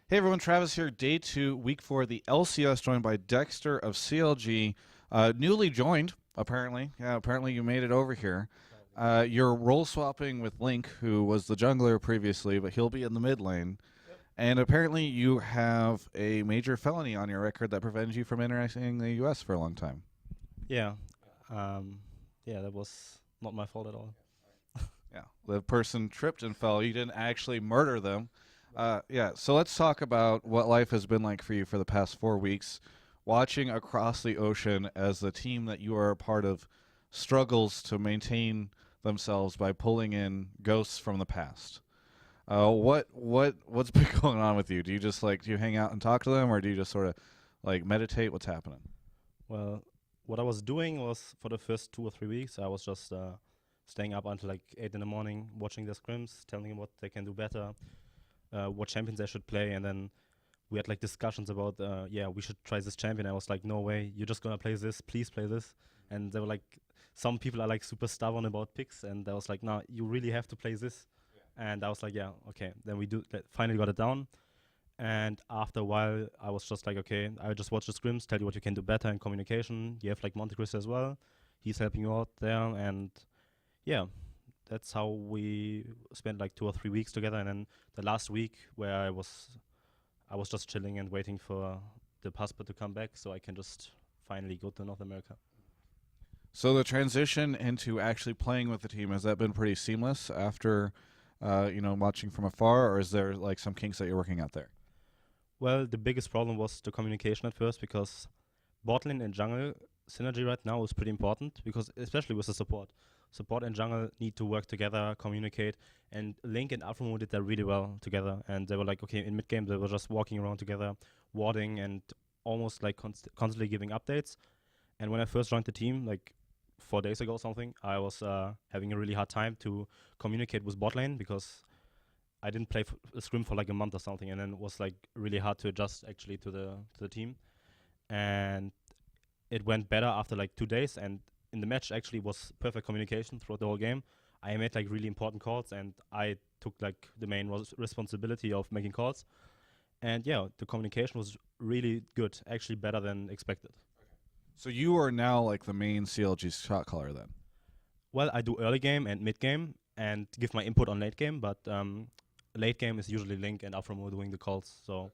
Hey everyone, Travis here. Day two, week four, the LCS, joined by Dexter of CLG, newly joined. Apparently, yeah, apparently you made it over here. You're role swapping with Link, who was the jungler previously, but he'll be in the mid lane. And apparently, you have a major felony on your record that prevents you from interacting in the U.S. for a long time. Yeah, um, yeah, that was not my fault at all. Yeah, the person tripped and fell. You didn't actually murder them. Yeah, so let's talk about what life has been like for you for the past 4 weeks, watching across the ocean as the team that you are a part of struggles to maintain themselves by pulling in ghosts from the past. What's been going on with you? Do you hang out and talk to them, or do you just sort of like meditate? What's happening? Well, what I was doing was for the first 2 or 3 weeks, I was just staying up until like 8 in the morning, watching the scrims, telling them what they can do better, what champions they should play, and then we had like discussions about, yeah, we should try this champion. I was like, no way, you're just gonna play this, please play this. And they were like, some people are like super stubborn about picks, and I was like, no, you really have to play this. And I was like, yeah, okay. Then we finally got it down. And after a while, I was just like, okay, I just watch the scrims, tell you what you can do better in communication. You have like Monte Cristo as well. He's helping you out there. And yeah, that's how we spent like 2 or 3 weeks together. And then the last week where I was just chilling and waiting for the passport to come back so I can just finally go to North America. So the transition into actually playing with the team, has that been pretty seamless after watching from afar, or is there like some kinks that you're working out there? Well, the biggest problem was the communication at first because bot lane and jungle synergy right now is pretty important because especially with the support. Support and jungle need to work together, communicate, and Link and Alpha did that really well together. And they were like, okay, in mid game they were just walking around together, warding, and almost like constantly giving updates. And when I first joined the team, like 4 days ago or something, I was having a really hard time to communicate with bot lane because I didn't play a scrim for like a month or something, and then it was like really hard to adjust actually to the team. And it went better after like 2 days, and in the match actually was perfect communication throughout the whole game. I made like really important calls, and I took like the main responsibility of making calls. And yeah, the communication was really good, actually better than expected. So you are now like the main CLG shot caller then. Well, I do early game and mid game and give my input on late game, but late game is usually Link and Afromo doing the calls. So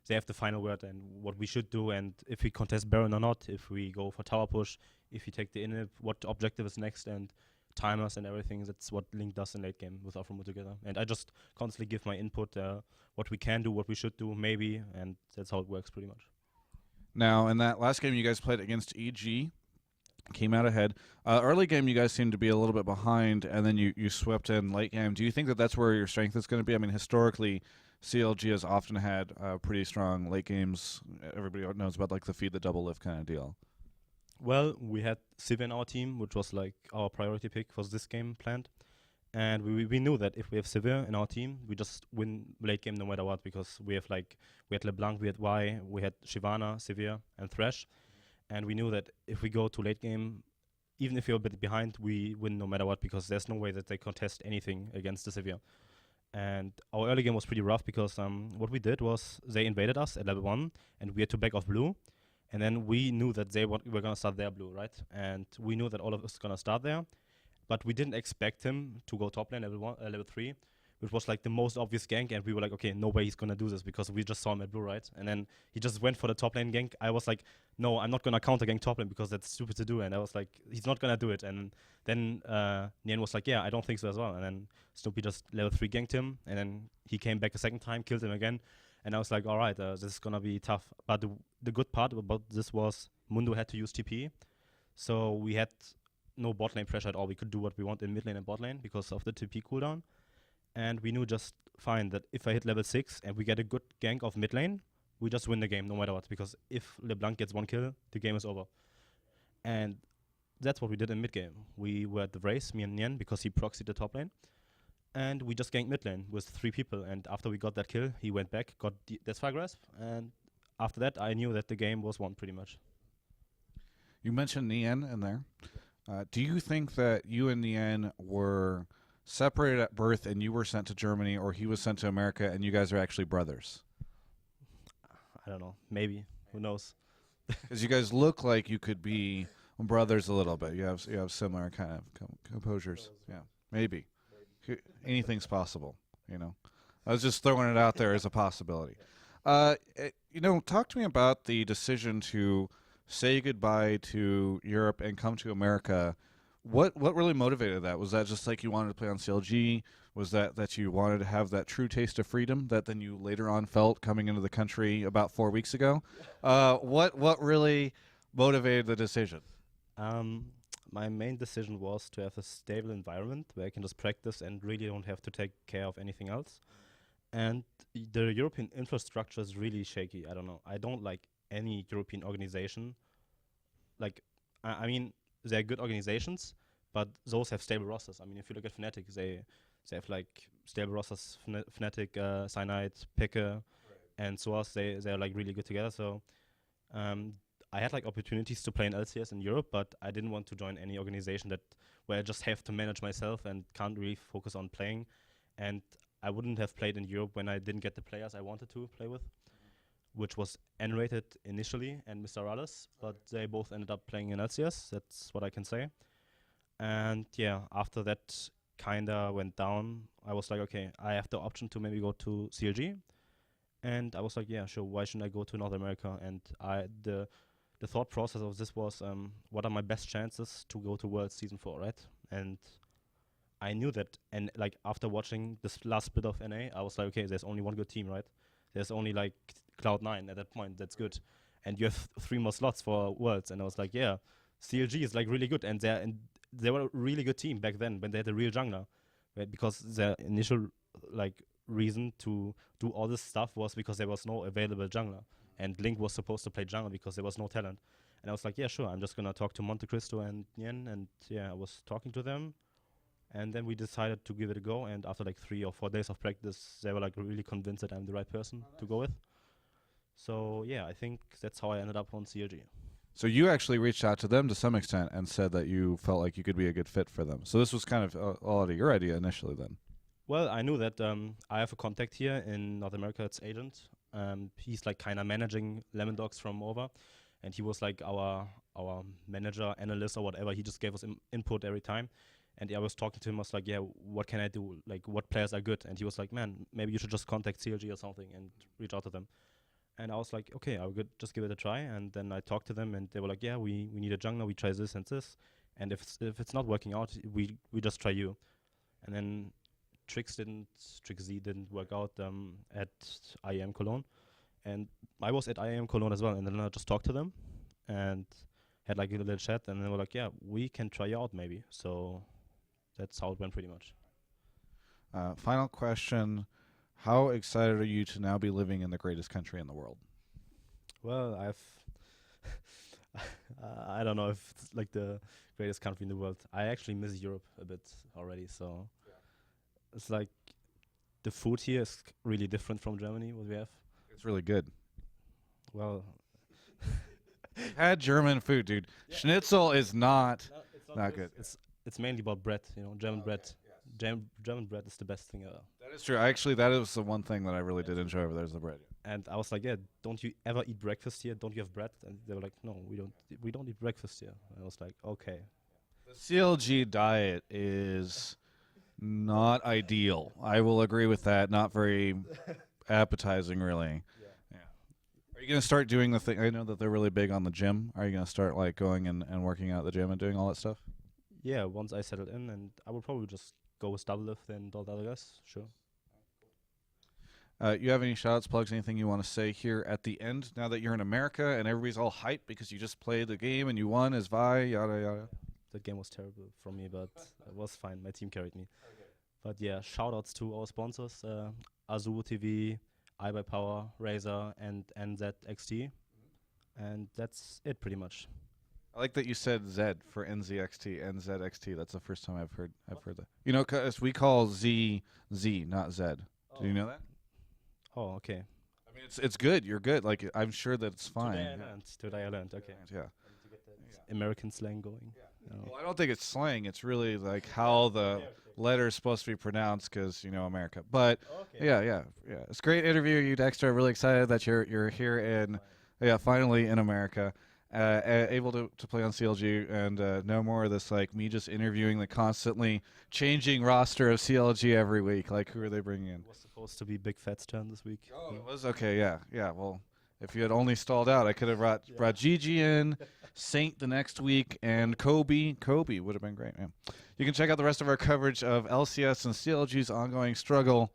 they have the final word and what we should do, and if we contest Baron or not, if we go for tower push, if we take the inhib, what objective is next, and timers and everything. That's what Link does in late game with Afromo together. And I just constantly give my input, what we can do, what we should do, maybe, and that's how it works pretty much. Now, in that last game you guys played against EG, came out ahead. Early game, you guys seemed to be a little bit behind, and then you swept in late game. Do you think that that's where your strength is going to be? I mean, historically, CLG has often had pretty strong late games. Everybody knows about like the feed the double lift kind of deal. Well, we had Civ in our team, which was like our priority pick for this game planned. And we knew that if we have Severe in our team, we just win late game no matter what because we had LeBlanc, we had Y, we had Shyvana, Severe, and Thresh, and we knew that if we go to late game, even if you're a bit behind, we win no matter what because there's no way that they contest anything against the Severe. And our early game was pretty rough because what we did was they invaded us at level 1 and we had to back off blue. And then we knew that were going to start their blue, right? And we knew that all of us going to start there, but we didn't expect him to go top lane level 3, which was like the most obvious gank, and we were like, okay, no way he's gonna do this because we just saw him at blue, right? And then he just went for the top lane gank. I was like, no, I'm not gonna counter gank top lane because that's stupid to do, and I was like, he's not gonna do it. And then Nian was like, yeah, I don't think so as well. And then Snoopy just level 3 ganked him, and then he came back a second time, killed him again, and I was like, all right, this is gonna be tough. But the good part about this was Mundo had to use TP, so we had no bot lane pressure at all. We could do what we want in mid lane and bot lane because of the TP cooldown. And we knew just fine that if I hit level 6 and we get a good gank of mid lane, we just win the game no matter what. Because if LeBlanc gets one kill, the game is over. And that's what we did in mid game. We were at the race, me and Nian, because he proxied the top lane. And we just ganked mid lane with 3 people. And after we got that kill, he went back, got the Fire Grasp. And after that, I knew that the game was won pretty much. You mentioned Nian in there. Do you think that you and Nian were separated at birth and you were sent to Germany, or he was sent to America and you guys are actually brothers? I don't know. Maybe. Who knows? Because you guys look like you could be brothers a little bit. You have similar kind of composures. Yeah, maybe. Anything's possible. You know, I was just throwing it out there as a possibility. Talk to me about the decision to say goodbye to Europe and come to America. What really motivated that? Was that just like you wanted to play on CLG? Was that you wanted to have that true taste of freedom that then you later on felt coming into the country about 4 weeks ago? What really motivated the decision? Um, my main decision was to have a stable environment where I can just practice and really don't have to take care of anything else. And the European infrastructure is really shaky. I don't know. I don't like any European organization. Like, I mean, they're good organizations, but those have stable rosters. I mean, if you look at Fnatic, they have like stable rosters. Fnatic, Cyanide, Picker, and Source. They're like really good together. So um, I had like opportunities to play in LCS in Europe, but I didn't want to join any organization that where I just have to manage myself and can't really focus on playing. And I wouldn't have played in Europe when I didn't get the players I wanted to play with, which was N-rated initially and Mr. Rallis, but they both ended up playing in LCS. That's what I can say. And yeah, after that kinda went down, I was like, okay, I have the option to maybe go to CLG. And I was like, yeah, sure, why shouldn't I go to North America? And the thought process of this was, what are my best chances to go to World Season 4, right? And I knew that, and like after watching this last bit of NA, I was like, okay, there's only one good team, right? There's only like Cloud9 at that point. That's good, and you have 3 more slots for Worlds. And I was like, yeah, CLG is like really good, and they were a really good team back then when they had a real jungler, right? Because their initial like reason to do all this stuff was because there was no available jungler, and Link was supposed to play jungle because there was no talent. And I was like, yeah, sure, I'm just gonna talk to Monte Cristo and Yen, and yeah, I was talking to them. And then we decided to give it a go. And after like 3 or 4 days of practice, they were like really convinced that I'm the right person to go with. So yeah, I think that's how I ended up on CLG. So you actually reached out to them to some extent and said that you felt like you could be a good fit for them. So this was kind of all out of your idea initially then. Well, I knew that I have a contact here in North America. It's Agent. He's like kind of managing Lemon Dogs from over, and he was like our manager, analyst, or whatever. He just gave us input every time. And I was talking to him. I was like, yeah, what can I do? Like, what players are good? And he was like, man, maybe you should just contact CLG or something and reach out to them. And I was like, okay, I will just give it a try. And then I talked to them, and they were like, yeah, we need a jungler. We try this and this. And if it's not working out, we just try you. And then Trix Z didn't work out at IEM Cologne. And I was at IEM Cologne as well. And then I just talked to them and had like a little chat. And they were like, yeah, we can try you out maybe. So that's how it went pretty much. Final question. How excited are you to now be living in the greatest country in the world? Well, I don't know if it's like the greatest country in the world. I actually miss Europe a bit already. So it's like the food here is really different from Germany, what we have. It's really good. Well, Had German food, dude. Yeah. Schnitzel is not no, it's not good. It's mainly about bread, German bread. German bread is the best thing ever. That is true. Actually, that is the one thing that I really did enjoy over there is the bread. And I was like, yeah, don't you ever eat breakfast here? Don't you have bread? And they were like, no, we don't eat breakfast here. And I was like, okay. The CLG diet is not ideal. I will agree with that. Not very appetizing, really. Yeah. Are you going to start doing the thing? I know that they're really big on the gym. Are you going to start like going and working out at the gym and doing all that stuff? Yeah, once I settled in, and I will probably just go with double lift and all the other guys. Sure. You have any shout-outs, plugs, anything you want to say here at the end? Now that you're in America and everybody's all hyped because you just played the game and you won as Vi, yada yada. The game was terrible from me, but it was fine. My team carried me. But yeah, shout outs to our sponsors, Azu TV, iBuyPower, Razer, and NZXT. And that's it pretty much. I like that you said Z for NZXT. That's the first time I've heard that. You know, 'cause we call Z, not Z. Oh. Do you know that? Oh, okay. I mean, it's good. You're good. Like, I'm sure that it's fine. Today I learned. Okay. Yeah. To get that American slang going. No. Well, I don't think it's slang. It's really like how the letters supposed to be pronounced because America. But Okay. yeah. It's a great interview, you Dexter. Really excited that you're here in finally in America, able to play on CLG and no more of this like me just interviewing the constantly changing roster of CLG every week. Like who are they bringing in? It was supposed to be Big Fat's turn this week. Oh, it was okay. Yeah. Well, if you had only stalled out, I could have brought Gigi in, Saint the next week, and Kobe. Kobe would have been great, man. You can check out the rest of our coverage of LCS and CLG's ongoing struggle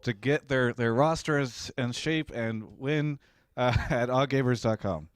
to get their rosters in shape and win at oddgamers.com.